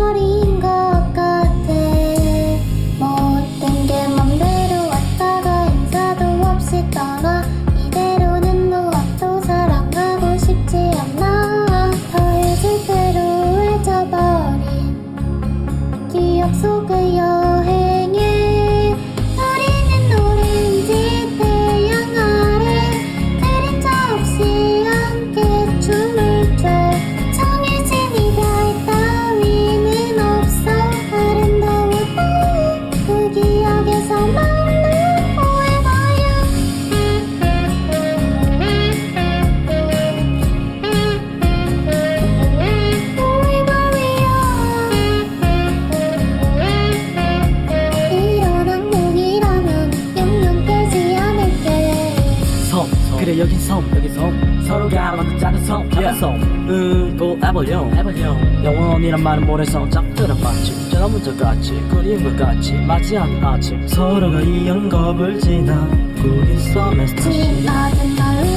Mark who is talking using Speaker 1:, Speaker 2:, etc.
Speaker 1: 버린 것 같아. 모든 게 맘대로 왔다가 인사도 없이 떠나. 이대로는 무엇도 사랑하고 싶지 않아. 더 잊을 대로 잊어버린 기억 속의 여행에 우리는 오렌지 태양 아래 그림자 없이 함께 춤을 춰. 정해진 이별 따위는 없어. 아름다웠던 그 기억에서 맘을 구해봐요. 이런 악몽이라면 영영 깨지 않을게.
Speaker 2: 섬 그래 여긴 섬 서로가 만든 작은 섬 작은 섬 forever요 영원이란 말은 모래성 짝 들어봤지 전화 문자같이 그리운 것 같이 맞지 않는 아침 서로가 이 영겁을 지나 구기 섬에서 다시
Speaker 1: 지나든 날